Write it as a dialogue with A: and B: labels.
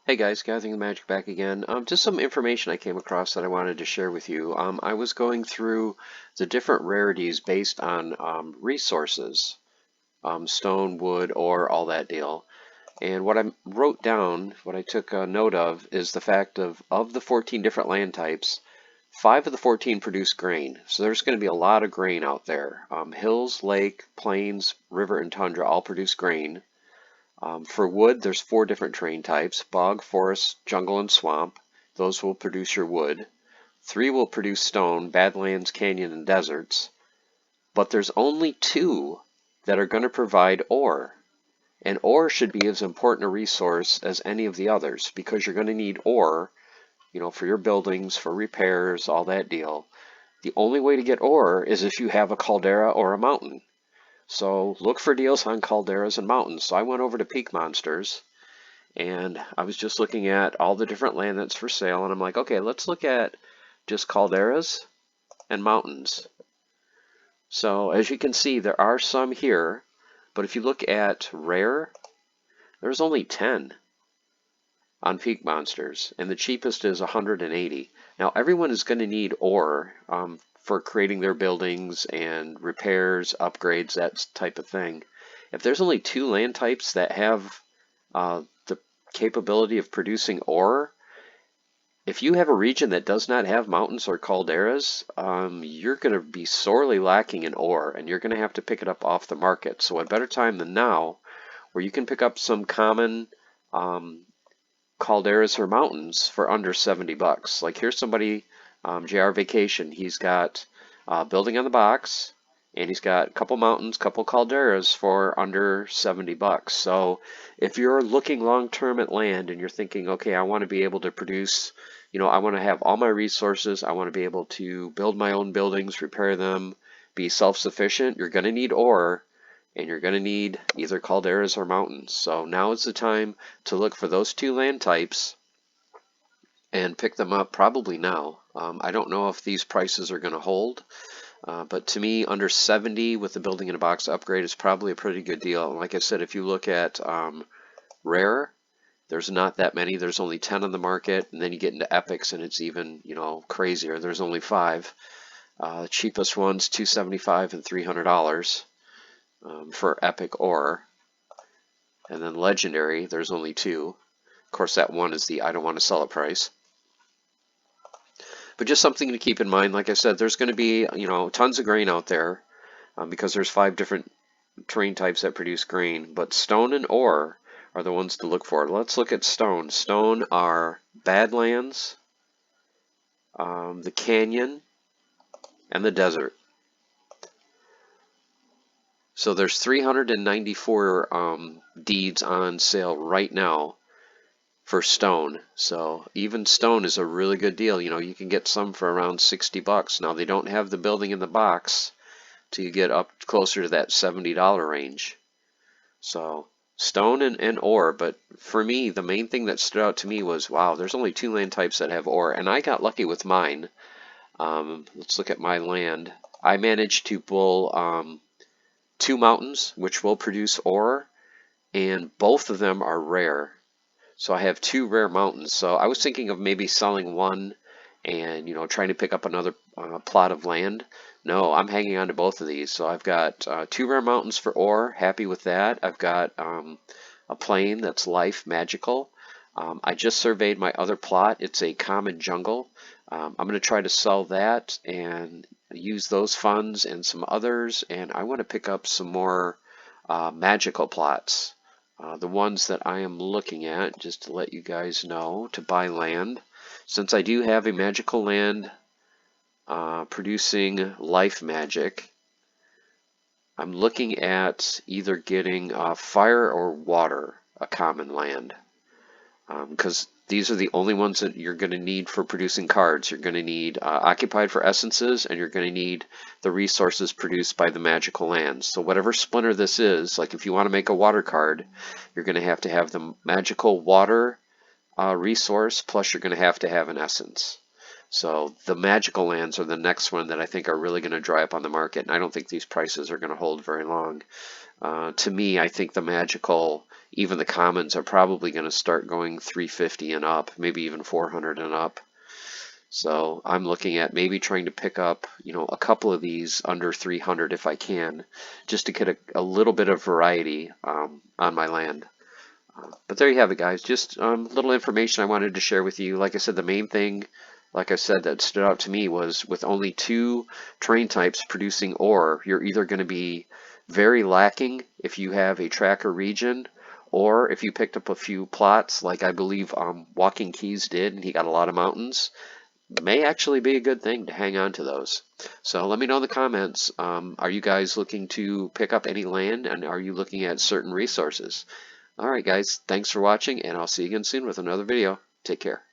A: Hey guys, Gathering the Magic back again. Just some information I came across that I wanted to share with you. I was going through the different rarities based on resources, stone, wood, ore, all that deal. And what I wrote down, what I took a note of, is the fact of the 14 different land types, 5 of the 14 produce grain. So there's going to be a lot of grain out there. Hills, lake, plains, river, and tundra all produce grain. For wood, there's 4 different terrain types: bog, forest, jungle, and swamp. Those will produce your wood. 3 will produce stone: badlands, canyon, and deserts. But there's only 2 that are going to provide ore. And ore should be as important a resource as any of the others, because you're going to need ore, for your buildings, for repairs, all that deal. The only way to get ore is if you have a caldera or a mountain. So look for deals on calderas and mountains. So I went over to Peak Monsters and I was just looking at all the different land that's for sale, and I'm like, okay, let's look at just calderas and mountains. So as you can see, there are some here, but if you look at rare, there's only 10 on Peak Monsters, and the cheapest is 180. Now everyone is going to need ore for creating their buildings and repairs, upgrades, that type of thing. If there's only 2 land types that have the capability of producing ore, if you have a region that does not have mountains or calderas, you're going to be sorely lacking in ore, and you're going to have to pick it up off the market. So what better time than now, where you can pick up some common calderas or mountains for under 70 bucks. Like here's somebody, JR Vacation, he's got building on the box, and he's got a couple mountains, couple calderas for under 70 bucks. So if you're looking long term at land and you're thinking, okay, I want to be able to produce, I want to have all my resources, I want to be able to build my own buildings, repair them, be self-sufficient, you're going to need ore, and you're going to need either calderas or mountains. So now is the time to look for those 2 land types and pick them up probably now. I don't know if these prices are going to hold, but to me, under 70 with the building in a box upgrade is probably a pretty good deal. And like I said, if you look at rare, there's not that many. There's only 10 on the market, and then you get into epics and it's even, crazier. There's only 5. The cheapest one's $275 and $300 for epic ore. And then legendary, there's only 2. Of course, that one is the I don't want to sell it price. But just something to keep in mind. Like I said, there's going to be, tons of grain out there because there's 5 different terrain types that produce grain. But stone and ore are the ones to look for. Let's look at stone. Stone are badlands, the canyon, and the desert. So there's 394 deeds on sale right now for stone. So even stone is a really good deal. You can get some for around 60 bucks. Now they don't have the building in the box till you get up closer to that $70 range. So stone and ore, but for me, the main thing that stood out to me was, wow, there's only 2 land types that have ore, and I got lucky with mine. Let's look at my land. I managed to pull 2 mountains, which will produce ore, and both of them are rare. So I have 2 rare mountains. So I was thinking of maybe selling one and, trying to pick up another plot of land. No, I'm hanging on to both of these. So I've got 2 rare mountains for ore, happy with that. I've got a plain that's life, magical. I just surveyed my other plot. It's a common jungle. I'm going to try to sell that and use those funds and some others, and I want to pick up some more magical plots. The ones that I am looking at, just to let you guys know, to buy land. Since I do have a magical land producing life magic, I'm looking at either getting fire or water, a common land. Because these are the only ones that you're going to need for producing cards. You're going to need occupied for essences, and you're going to need the resources produced by the magical lands. So whatever splinter this is, like if you want to make a water card, you're going to have the magical water resource, plus you're going to have an essence. So the magical lands are the next one that I think are really going to dry up on the market, and I don't think these prices are going to hold very long. To me, I think the magical, even the commons, are probably going to start going 350 and up, maybe even 400 and up. So I'm looking at maybe trying to pick up, a couple of these under 300 if I can, just to get a little bit of variety on my land. But there you have it, guys. Just little information I wanted to share with you. Like I said, the main thing, like I said, that stood out to me was with only 2 terrain types producing ore, you're either going to be very lacking if you have a tracker region, or if you picked up a few plots, like I believe Walking Keys did, and he got a lot of mountains, may actually be a good thing to hang on to those. So let me know in the comments, are you guys looking to pick up any land, and are you looking at certain resources? All right, guys, thanks for watching, and I'll see you again soon with another video. Take care.